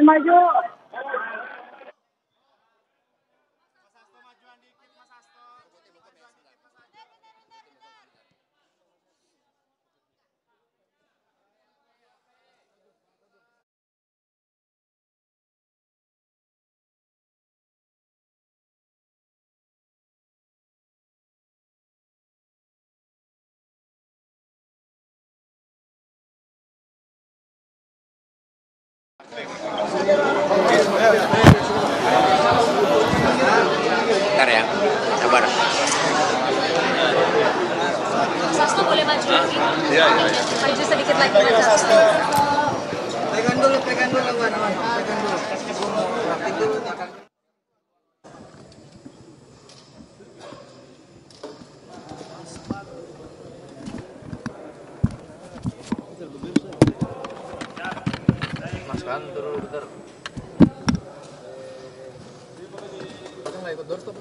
Maju. Bentar ya, sabar. Sasto boleh maju lagi? Iya. Maju sedikit lagi Mas Sasto. Pegang dulu, pegang dulu, Wan. Pegang dulu. Praktik dulu. Mas kan turun bentar. Nggak ikut doorstop.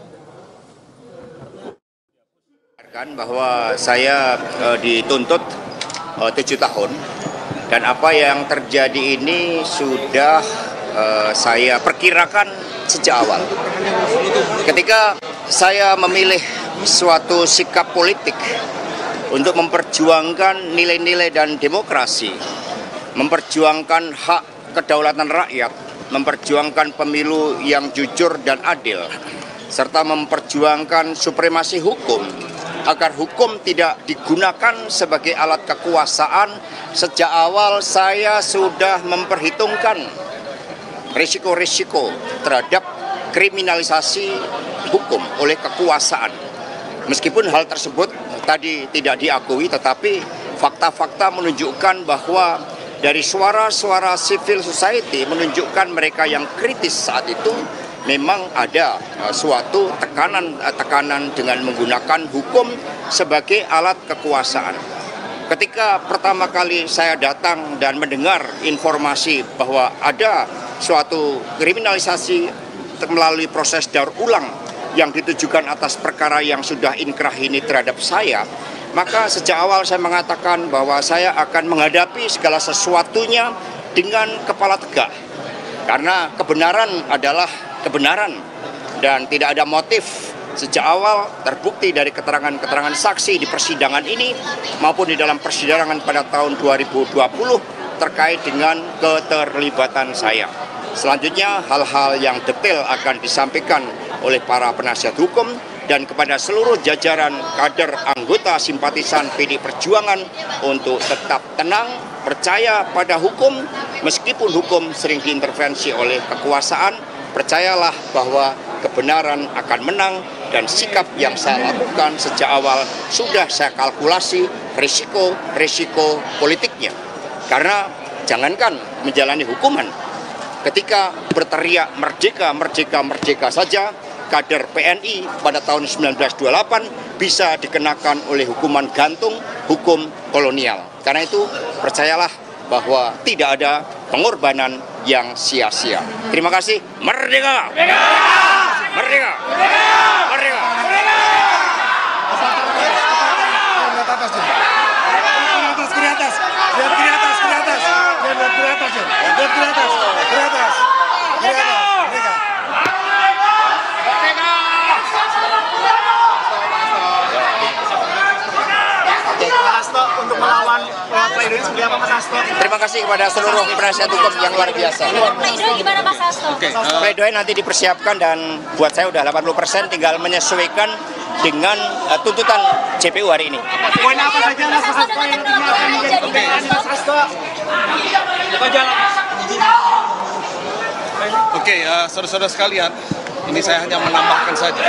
Bahwa saya dituntut 7 tahun dan apa yang terjadi ini sudah saya perkirakan sejak awal. Ketika saya memilih suatu sikap politik untuk memperjuangkan nilai-nilai dan demokrasi, memperjuangkan hak kedaulatan rakyat, memperjuangkan pemilu yang jujur dan adil, serta memperjuangkan supremasi hukum, agar hukum tidak digunakan sebagai alat kekuasaan. Sejak awal saya sudah memperhitungkan risiko-risiko terhadap kriminalisasi hukum oleh kekuasaan. Meskipun hal tersebut tadi tidak diakui, tetapi fakta-fakta menunjukkan bahwa dari suara-suara civil society menunjukkan mereka yang kritis saat itu memang ada suatu tekanan dengan menggunakan hukum sebagai alat kekuasaan. Ketika pertama kali saya datang dan mendengar informasi bahwa ada suatu kriminalisasi melalui proses daur ulang yang ditujukan atas perkara yang sudah inkrah ini terhadap saya, maka sejak awal saya mengatakan bahwa saya akan menghadapi segala sesuatunya dengan kepala tegak. Karena kebenaran adalah kebenaran dan tidak ada motif. Sejak awal terbukti dari keterangan-keterangan saksi di persidangan ini maupun di dalam persidangan pada tahun 2020 terkait dengan keterlibatan saya. Selanjutnya hal-hal yang detail akan disampaikan oleh para penasihat hukum dan kepada seluruh jajaran kader anggota simpatisan PD Perjuangan untuk tetap tenang, percaya pada hukum meskipun hukum sering diintervensi oleh kekuasaan. Percayalah bahwa kebenaran akan menang dan sikap yang saya lakukan sejak awal sudah saya kalkulasi risiko politiknya. Karena jangankan menjalani hukuman, ketika berteriak merdeka, merdeka, merdeka saja, kader PNI pada tahun 1928 bisa dikenakan oleh hukuman gantung, hukum kolonial. Karena itu percayalah bahwa tidak ada pengorbanan yang sia-sia. Terima kasih. Merdeka! Merdeka! Merdeka! Merdeka! Merdeka! Untuk melawan pledoi seperti apa Mas Hasto? Terima kasih kepada seluruh penasihat hukum yang luar biasa. Pledoi gimana Mas Hasto? Pledoi nanti dipersiapkan dan buat saya udah 80%, tinggal menyesuaikan dengan tuntutan JPU hari ini. Poin apa saja Mas Hasto yang akan menjadi pembelaan Mas Hasto? Oke, saudara-saudara sekalian, ini saya hanya menambahkan saja.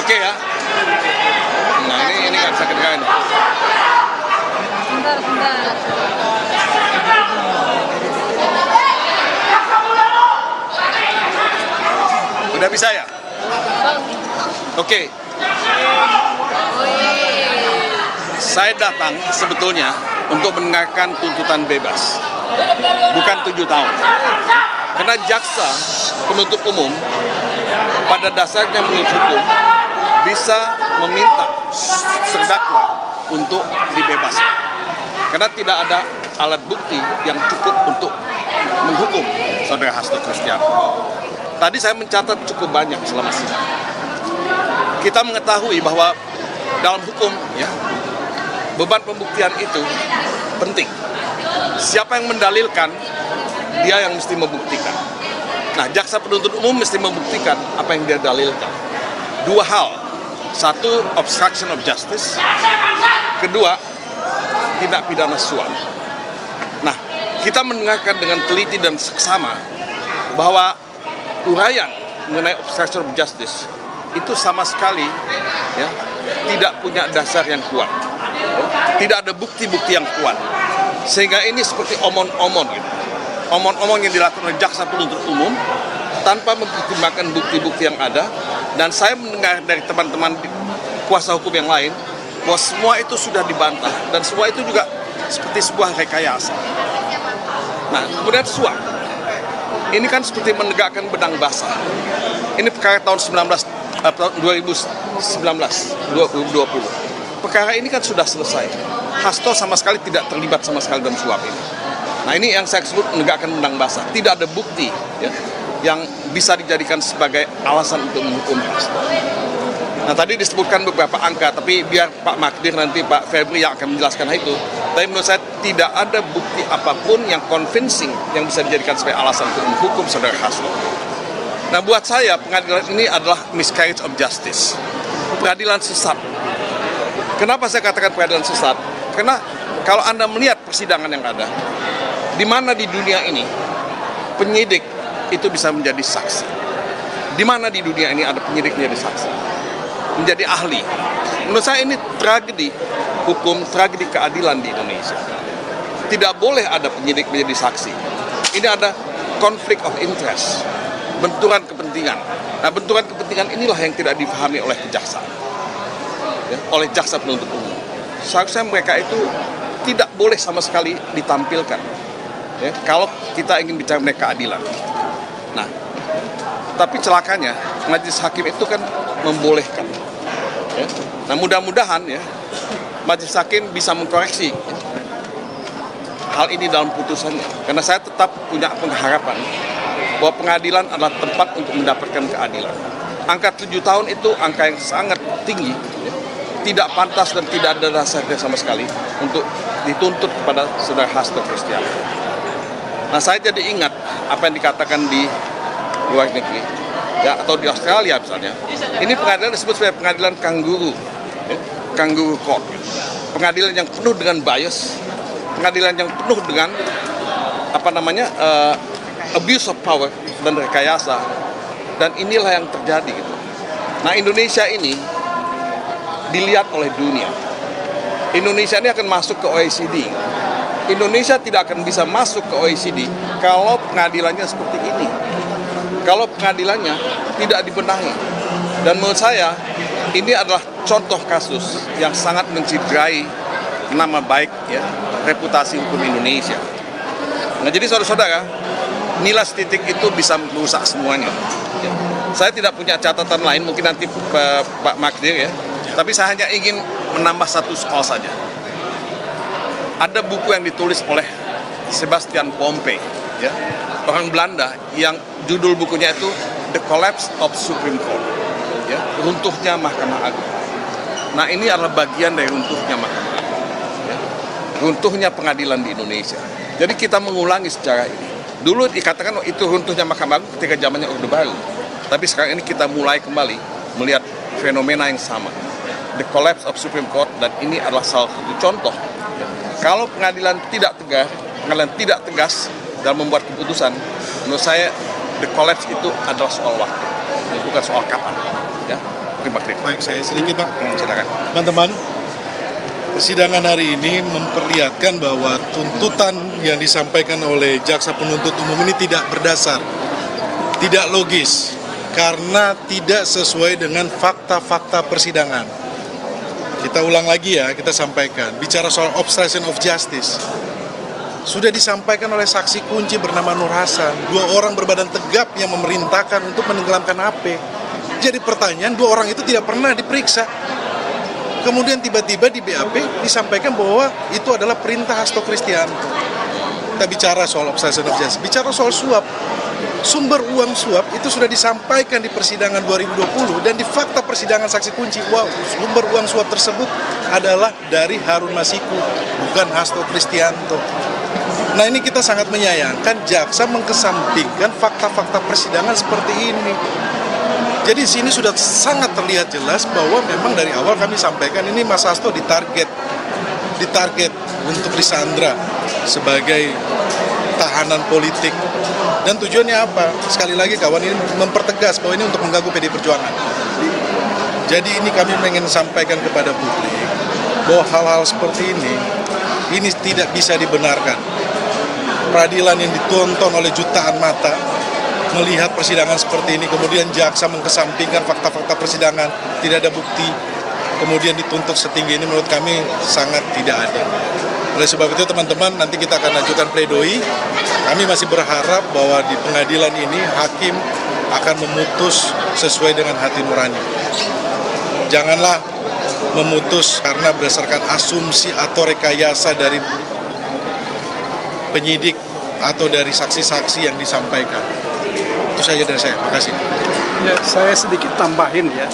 Oke ya. Nah ini nggak bisa kedengaran. Bentar. Udah bisa ya? Oke. Saya datang sebetulnya untuk mendengarkan tuntutan bebas. Bukan 7 tahun. Karena jaksa penuntut umum pada dasarnya menurut hukum bisa meminta terdakwa untuk dibebaskan. Karena tidak ada alat bukti yang cukup untuk menghukum saudara Hasto Kristianto. Tadi saya mencatat cukup banyak selama sidang. Kita mengetahui bahwa dalam hukum ya, beban pembuktian itu penting. Siapa yang mendalilkan, dia yang mesti membuktikan. Nah, jaksa penuntut umum mesti membuktikan apa yang dia dalilkan. Dua hal. Satu, obstruction of justice. Kedua, tindak pidana suap. Nah, kita mendengarkan dengan teliti dan seksama bahwa uraian mengenai obstruction of justice itu sama sekali ya, tidak punya dasar yang kuat. Tidak ada bukti-bukti yang kuat. Sehingga ini seperti omon-omon gitu. Omon-omon yang dilakukan oleh jaksa penuntut umum tanpa mempertimbangkan bukti-bukti yang ada. Dan saya mendengar dari teman-teman kuasa hukum yang lain bahwa semua itu sudah dibantah dan semua itu juga seperti sebuah rekayasa. Nah, kemudian suap. Ini kan seperti menegakkan benang basah. Ini perkara tahun 2019, 2020. Perkara ini kan sudah selesai. Hasto sama sekali tidak terlibat sama sekali dalam suap ini. Nah, ini yang saya sebut menegakkan benang basah. Tidak ada bukti ya, yang bisa dijadikan sebagai alasan untuk menghukum Hasto. Nah, tadi disebutkan beberapa angka, tapi biar Pak Magdir nanti Pak Febri yang akan menjelaskan itu. Tapi menurut saya tidak ada bukti apapun yang convincing yang bisa dijadikan sebagai alasan untuk menghukum saudara Hasto. Nah, buat saya pengadilan ini adalah miscarriage of justice. Peradilan sesat. Kenapa saya katakan peradilan sesat? Karena kalau Anda melihat persidangan yang ada, di mana di dunia ini penyidik itu bisa menjadi saksi? Di mana di dunia ini ada penyidik menjadi saksi? Menjadi ahli. Menurut saya ini tragedi hukum, tragedi keadilan di Indonesia. Tidak boleh ada penyidik menjadi saksi. Ini ada conflict of interest, benturan kepentingan. Nah, benturan kepentingan inilah yang tidak dipahami oleh kejaksaan, ya, oleh jaksa penuntut umum. Seharusnya mereka itu tidak boleh sama sekali ditampilkan, ya, kalau kita ingin bicara mengenai keadilan. Nah, tapi celakanya majelis hakim itu kan membolehkan. Ya. Nah, mudah-mudahan ya majelis hakim bisa mengkoreksi ya, hal ini dalam putusannya. Karena saya tetap punya pengharapan bahwa pengadilan adalah tempat untuk mendapatkan keadilan. Angka 7 tahun itu angka yang sangat tinggi, ya. Tidak pantas dan tidak ada dasarnya sama sekali untuk dituntut kepada saudara Hasto Kristianto. Nah, saya jadi ingat apa yang dikatakan di luar negeri, ya, atau di Australia misalnya. Ini pengadilan disebut sebagai pengadilan kanguru, ya, kanguru court. Pengadilan yang penuh dengan bias, pengadilan yang penuh dengan abuse of power dan rekayasa. Dan inilah yang terjadi gitu. Nah, Indonesia ini dilihat oleh dunia. Indonesia ini akan masuk ke OECD. Indonesia tidak akan bisa masuk ke OECD kalau pengadilannya seperti ini. Kalau pengadilannya tidak dibenahi. Dan menurut saya, ini adalah contoh kasus yang sangat menciderai nama baik ya, reputasi hukum Indonesia. Nah, jadi saudara-saudara, nilai titik itu bisa merusak semuanya. Ya. Saya tidak punya catatan lain, mungkin nanti Pak Magdir ya. Tapi saya hanya ingin menambah satu soal saja. Ada buku yang ditulis oleh Sebastian Pompe, ya, orang Belanda, yang judul bukunya itu The Collapse of Supreme Court, ya, runtuhnya Mahkamah Agung. Nah, ini adalah bagian dari runtuhnya Mahkamah Agung, ya, runtuhnya pengadilan di Indonesia. Jadi kita mengulangi sejarah ini. Dulu dikatakan itu runtuhnya Mahkamah Agung ketika zamannya Orde Baru, tapi sekarang ini kita mulai kembali melihat fenomena yang sama, The Collapse of Supreme Court, dan ini adalah salah satu contoh. Kalau pengadilan tidak tegas dalam membuat keputusan, menurut saya the collapse itu adalah soal waktu, bukan soal kapan. Ya, terima kasih. Baik, saya sedikit Pak. Silakan. Teman-teman, persidangan hari ini memperlihatkan bahwa tuntutan yang disampaikan oleh jaksa penuntut umum ini tidak berdasar, tidak logis, karena tidak sesuai dengan fakta-fakta persidangan. Kita ulang lagi ya, kita sampaikan. Bicara soal obstruction of justice. sudah disampaikan oleh saksi kunci bernama Nur Hasan, 2 orang berbadan tegap yang memerintahkan untuk menenggelamkan AP. Jadi pertanyaan, 2 orang itu tidak pernah diperiksa. Kemudian tiba-tiba di BAP disampaikan bahwa itu adalah perintah Hasto Kristianto. Kita bicara soal obstruction of justice, bicara soal suap. Sumber uang suap itu sudah disampaikan di persidangan 2020 dan di fakta persidangan saksi kunci, wow, sumber uang suap tersebut adalah dari Harun Masiku, bukan Hasto Kristianto. Nah, ini kita sangat menyayangkan jaksa mengkesampingkan fakta-fakta persidangan seperti ini. Jadi di sini sudah sangat terlihat jelas bahwa memang dari awal kami sampaikan ini Mas Hasto ditarget untuk disandra sebagai tahanan politik. Dan tujuannya apa? Sekali lagi kawan, ini mempertegas bahwa ini untuk mengganggu PD Perjuangan. Jadi ini kami ingin sampaikan kepada publik bahwa hal-hal seperti ini tidak bisa dibenarkan. Peradilan yang ditonton oleh jutaan mata melihat persidangan seperti ini, kemudian jaksa mengkesampingkan fakta-fakta persidangan, tidak ada bukti, kemudian dituntut setinggi ini, menurut kami sangat tidak adil. Oleh sebab itu teman-teman, nanti kita akan ajukan pledoi. Kami masih berharap bahwa di pengadilan ini hakim akan memutus sesuai dengan hati nurani. Janganlah memutus karena berdasarkan asumsi atau rekayasa dari penyidik atau dari saksi-saksi yang disampaikan. Itu saja dari saya. Terima kasih. Ya, saya sedikit tambahin ya.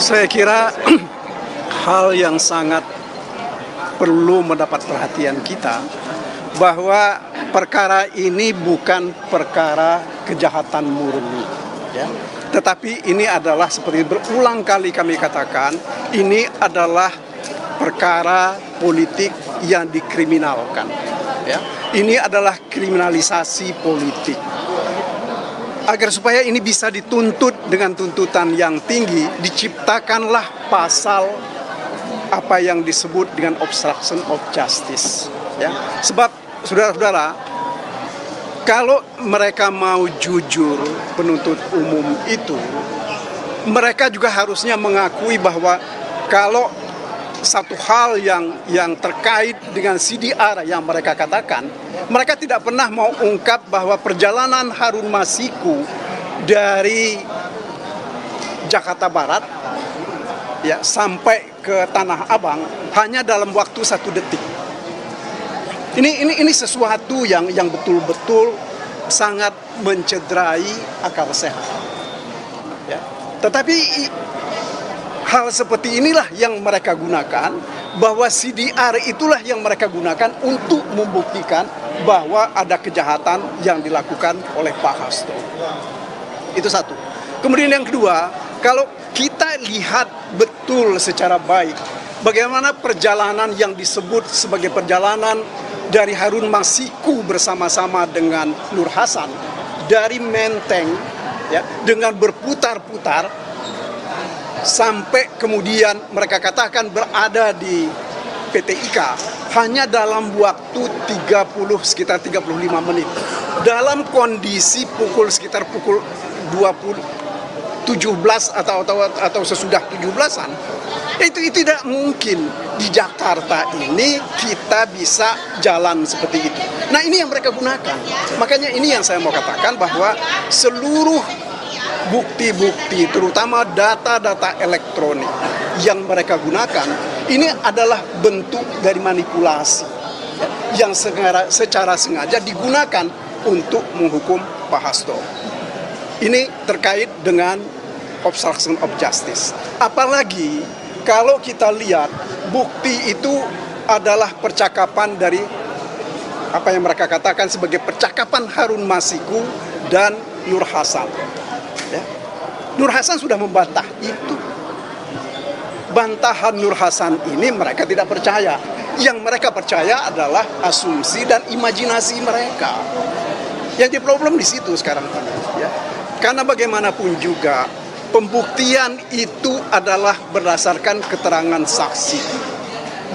Saya kira hal yang sangat perlu mendapat perhatian kita bahwa perkara ini bukan perkara kejahatan murni, ya. Tetapi ini adalah seperti berulang kali kami katakan, ini adalah perkara politik yang dikriminalkan, ya. Ini adalah kriminalisasi politik. Agar supaya ini bisa dituntut dengan tuntutan yang tinggi, diciptakanlah pasal apa yang disebut dengan obstruction of justice, ya. Sebab saudara-saudara, kalau mereka mau jujur penuntut umum itu, mereka juga harusnya mengakui bahwa kalau satu hal yang terkait dengan CDR yang mereka katakan, mereka tidak pernah mau ungkap bahwa perjalanan Harun Masiku dari Jakarta Barat, ya, sampai ke Tanah Abang hanya dalam waktu 1 detik. Ini sesuatu yang betul-betul sangat mencederai akal sehat. Ya. Tetapi hal seperti inilah yang mereka gunakan, bahwa CDR itulah yang mereka gunakan untuk membuktikan bahwa ada kejahatan yang dilakukan oleh Pak Hasto. Itu satu. Kemudian yang kedua, kalau kita lihat betul secara baik bagaimana perjalanan yang disebut sebagai perjalanan dari Harun Masiku bersama-sama dengan Nur Hasan dari Menteng, ya, dengan berputar-putar sampai kemudian mereka katakan berada di PT IKA hanya dalam waktu sekitar 35 menit. Dalam kondisi sekitar pukul 17 atau sesudah 17-an, itu tidak mungkin di Jakarta ini kita bisa jalan seperti itu. Nah, ini yang mereka gunakan. Makanya ini yang saya mau katakan bahwa seluruh bukti-bukti, terutama data-data elektronik yang mereka gunakan, ini adalah bentuk dari manipulasi yang secara sengaja digunakan untuk menghukum Pak Hasto. Ini terkait dengan obstruction of justice. Apalagi kalau kita lihat bukti itu adalah percakapan dari apa yang mereka katakan sebagai percakapan Harun Masiku dan Nur Hasan. Ya. Nur Hasan sudah membantah itu. Bantahan Nur Hasan ini mereka tidak percaya. Yang mereka percaya adalah asumsi dan imajinasi mereka. Yang jadi problem di situ sekarang, ya. Karena bagaimanapun juga pembuktian itu adalah berdasarkan keterangan saksi,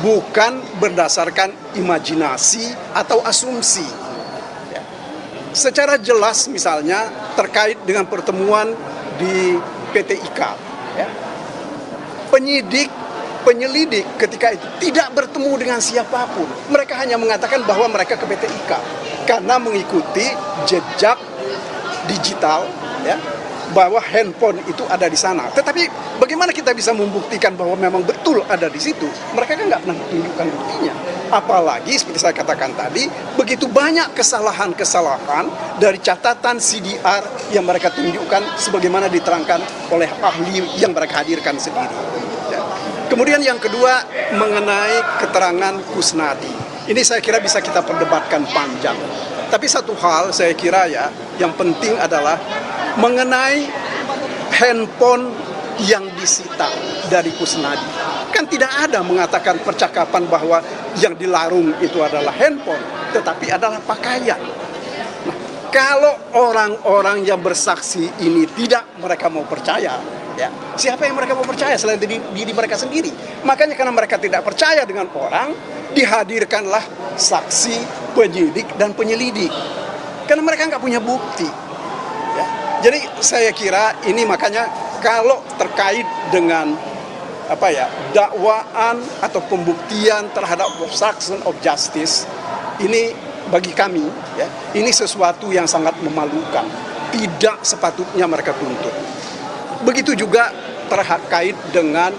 bukan berdasarkan imajinasi atau asumsi. Ya. Secara jelas misalnya terkait dengan pertemuan di PT IKA, ya. Penyidik penyelidik ketika itu tidak bertemu dengan siapapun. Mereka hanya mengatakan bahwa mereka ke BTIK karena mengikuti jejak digital, ya, bahwa handphone itu ada di sana. Tetapi bagaimana kita bisa membuktikan bahwa memang betul ada di situ? Mereka kan nggak pernah tunjukkan buktinya. Apalagi seperti saya katakan tadi, begitu banyak kesalahan-kesalahan dari catatan CDR yang mereka tunjukkan sebagaimana diterangkan oleh ahli yang mereka hadirkan sendiri. Ya. Kemudian yang kedua mengenai keterangan Kusnadi. Ini saya kira bisa kita perdebatkan panjang. Tapi satu hal saya kira ya, yang penting adalah mengenai handphone yang disita dari Kusnadi. Kan tidak ada mengatakan percakapan bahwa yang dilarung itu adalah handphone, tetapi adalah pakaian. Nah, kalau orang-orang yang bersaksi ini tidak mereka mau percaya, ya, siapa yang mereka mau percaya selain diri mereka sendiri? Makanya karena mereka tidak percaya dengan orang, dihadirkanlah saksi, penyidik, dan penyelidik. Karena mereka nggak punya bukti. Ya. Jadi saya kira ini makanya kalau terkait dengan dakwaan atau pembuktian terhadap obstruction of justice, ini bagi kami ya, ini sesuatu yang sangat memalukan. Tidak sepatutnya mereka tuntut. Begitu juga terkait dengan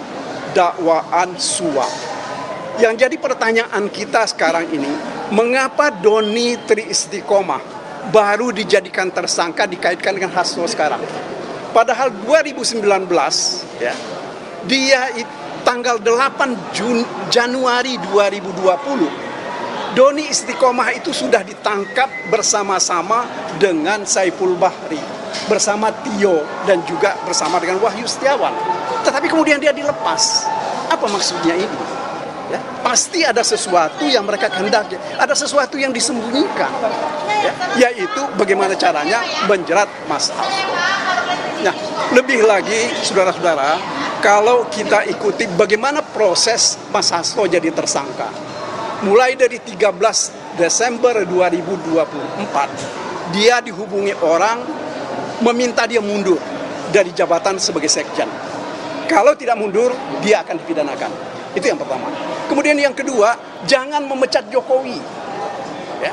dakwaan suap. Yang jadi pertanyaan kita sekarang ini, mengapa Doni Tri Istiqomah baru dijadikan tersangka dikaitkan dengan Hasto sekarang? Padahal 2019 ya, dia tanggal 8 Januari 2020 Doni Istiqomah itu sudah ditangkap bersama-sama dengan Saiful Bahri, bersama Tio, dan juga bersama dengan Wahyu Setiawan. Tetapi kemudian dia dilepas. Apa maksudnya ini? Ya, pasti ada sesuatu yang mereka kehendaki, ada sesuatu yang disembunyikan, ya, yaitu bagaimana caranya menjerat Mas Hasto. Nah, lebih lagi, saudara-saudara, kalau kita ikuti bagaimana proses Mas Hasto jadi tersangka, mulai dari 13 Desember 2024, dia dihubungi orang meminta dia mundur dari jabatan sebagai sekjen. Kalau tidak mundur, dia akan dipidanakan. Itu yang pertama. Kemudian yang kedua, jangan memecat Jokowi. Ya.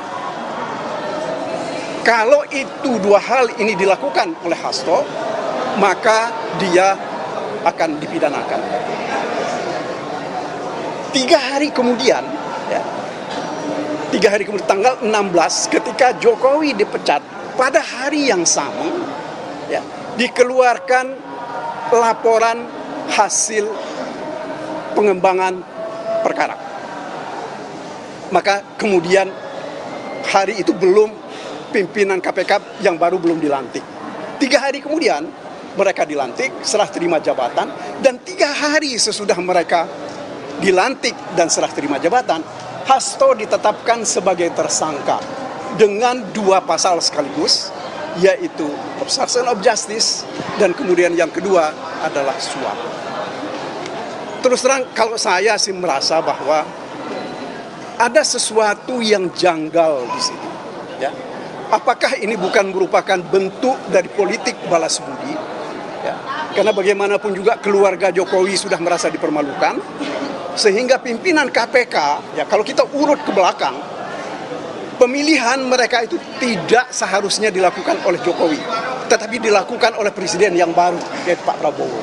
Kalau itu dua hal ini dilakukan oleh Hasto, maka dia akan dipidanakan. 3 hari kemudian, ya, 3 hari kemudian, tanggal 16, ketika Jokowi dipecat, pada hari yang sama, ya, dikeluarkan laporan hasil pengembangan perkara. Maka kemudian hari itu belum pimpinan KPK yang baru belum dilantik. 3 hari kemudian mereka dilantik, serah terima jabatan, dan 3 hari sesudah mereka dilantik dan serah terima jabatan, Hasto ditetapkan sebagai tersangka dengan 2 pasal sekaligus, yaitu obstruction of justice dan kemudian yang kedua adalah suap. Terus terang, kalau saya sih merasa bahwa ada sesuatu yang janggal di sini. Ya. Apakah ini bukan merupakan bentuk dari politik balas budi? Ya. Karena bagaimanapun juga keluarga Jokowi sudah merasa dipermalukan, sehingga pimpinan KPK, ya, kalau kita urut ke belakang, pemilihan mereka itu tidak seharusnya dilakukan oleh Jokowi, tetapi dilakukan oleh presiden yang baru, yaitu Pak Prabowo.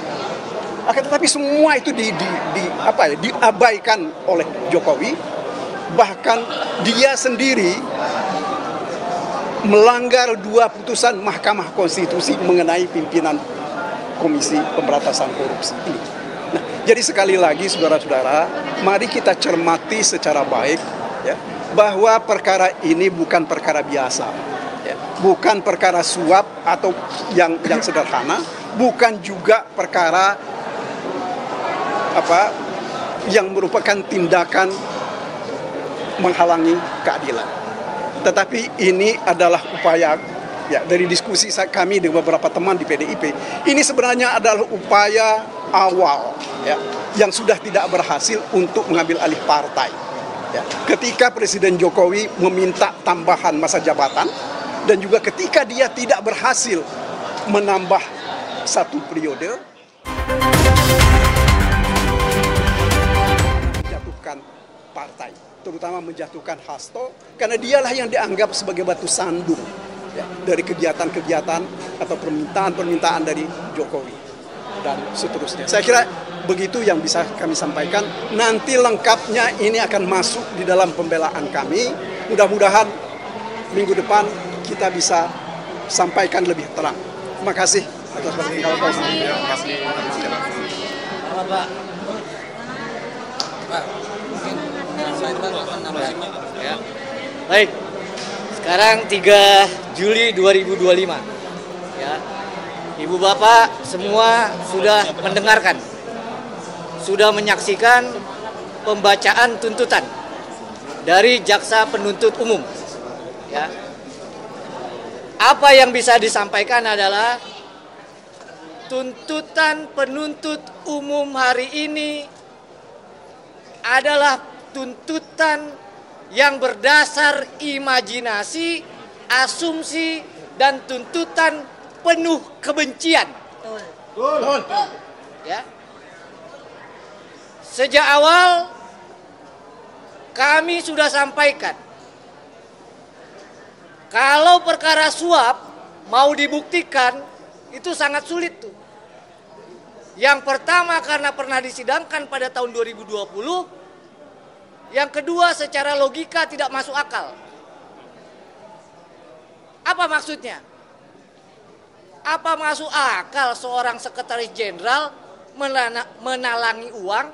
Akan tetapi semua itu diabaikan oleh Jokowi, bahkan dia sendiri melanggar 2 putusan Mahkamah Konstitusi mengenai pimpinan Komisi Pemberantasan Korupsi ini. Nah, jadi sekali lagi saudara-saudara, mari kita cermati secara baik, ya, bahwa perkara ini bukan perkara biasa, ya, bukan perkara suap atau yang sederhana, bukan juga perkara yang merupakan tindakan menghalangi keadilan. Tetapi ini adalah upaya, ya, dari diskusi kami dengan beberapa teman di PDIP, ini sebenarnya adalah upaya awal, ya, yang sudah tidak berhasil untuk mengambil alih partai. Ya. Ketika Presiden Jokowi meminta tambahan masa jabatan, dan juga ketika dia tidak berhasil menambah 1 periode. partai, terutama menjatuhkan Hasto, karena dialah yang dianggap sebagai batu sandung ya, dari kegiatan-kegiatan atau permintaan-permintaan dari Jokowi dan seterusnya. Saya kira begitu yang bisa kami sampaikan. Nanti lengkapnya ini akan masuk di dalam pembelaan kami. Mudah-mudahan minggu depan kita bisa sampaikan lebih terang. Terima kasih atas perhatian. Terima kasih. Pak. Ya. Baik. Sekarang 3 Juli 2025. Ya. Ibu Bapak semua sudah mendengarkan, sudah menyaksikan pembacaan tuntutan dari jaksa penuntut umum. Ya. Apa yang bisa disampaikan adalah tuntutan penuntut umum hari ini adalah tuntutan yang berdasar imajinasi, asumsi, dan tuntutan penuh kebencian. Ya. Sejak awal kami sudah sampaikan, kalau perkara suap mau dibuktikan itu sangat sulit tuh. Yang pertama karena pernah disidangkan pada tahun 2020. Yang kedua secara logika tidak masuk akal. Apa maksudnya? Apa masuk akal seorang sekretaris jenderal menalangi uang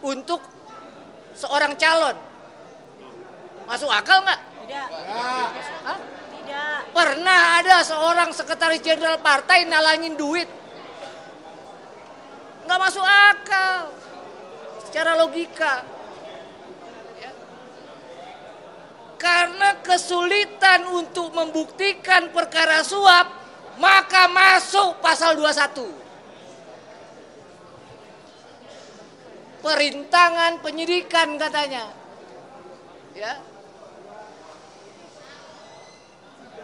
untuk seorang calon? Masuk akal nggak? Tidak. Hah? Tidak. Pernah ada seorang sekretaris jenderal partai nalangin duit? Nggak masuk akal secara logika. Ya. Karena kesulitan untuk membuktikan perkara suap, maka masuk pasal 21. Perintangan penyidikan katanya. Ya.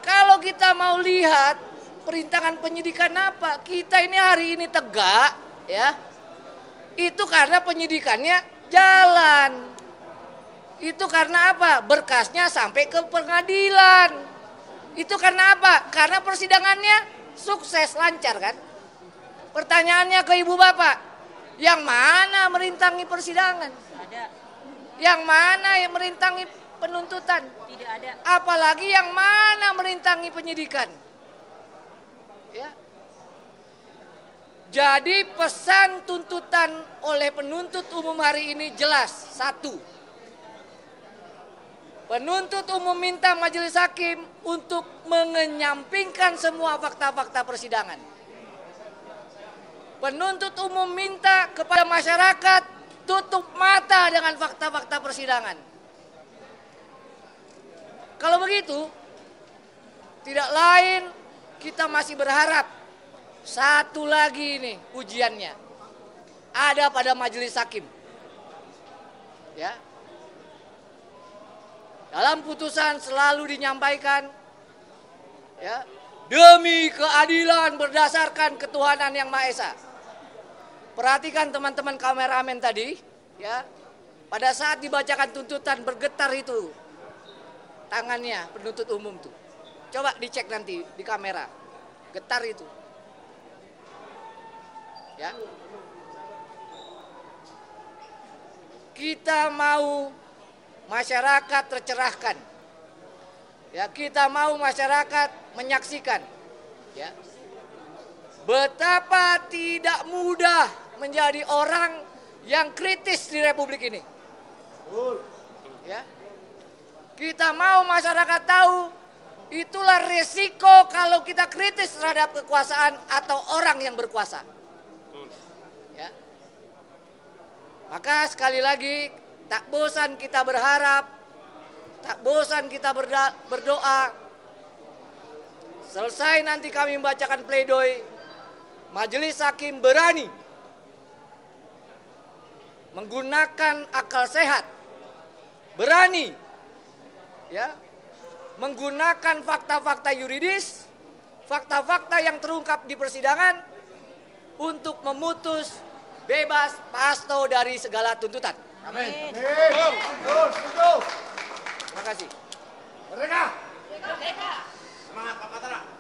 Kalau kita mau lihat perintangan penyidikan apa? Kita ini hari ini tegak, ya. Itu karena penyidikannya jalan. Itu karena apa? Berkasnya sampai ke pengadilan. Itu karena apa? Karena persidangannya sukses, lancar kan? Pertanyaannya ke Ibu Bapak, yang mana merintangi persidangan? Ada. Yang mana yang merintangi penuntutan? Tidak ada. Apalagi yang mana merintangi penyidikan. Ya. Jadi pesan tuntutan oleh penuntut umum hari ini jelas. 1. Penuntut umum minta majelis hakim untuk mengenyampingkan semua fakta-fakta persidangan. Penuntut umum minta kepada masyarakat tutup mata dengan fakta-fakta persidangan. Kalau begitu, tidak lain kita masih berharap satu lagi ini ujiannya ada pada majelis hakim. Ya. Dalam putusan selalu dinyampaikan, ya, demi keadilan berdasarkan ketuhanan yang Maha Esa. Perhatikan teman-teman kameramen tadi, ya, pada saat dibacakan tuntutan bergetar itu tangannya penuntut umum tuh. Coba dicek nanti di kamera, getar itu. Ya. Kita mau masyarakat tercerahkan. Ya, kita mau masyarakat menyaksikan, ya, betapa tidak mudah menjadi orang yang kritis di Republik ini. Ya. Kita mau masyarakat tahu itulah resiko kalau kita kritis terhadap kekuasaan atau orang yang berkuasa. Ya. Maka sekali lagi tak bosan kita berharap, tak bosan kita berdoa. Selesai nanti kami membacakan pledoi, majelis hakim berani menggunakan akal sehat, berani, ya, menggunakan fakta-fakta yuridis, fakta-fakta yang terungkap di persidangan untuk memutus bebas Pak Hasto dari segala tuntutan. Terima kasih. Merdeka! Semangat Pak Mataram!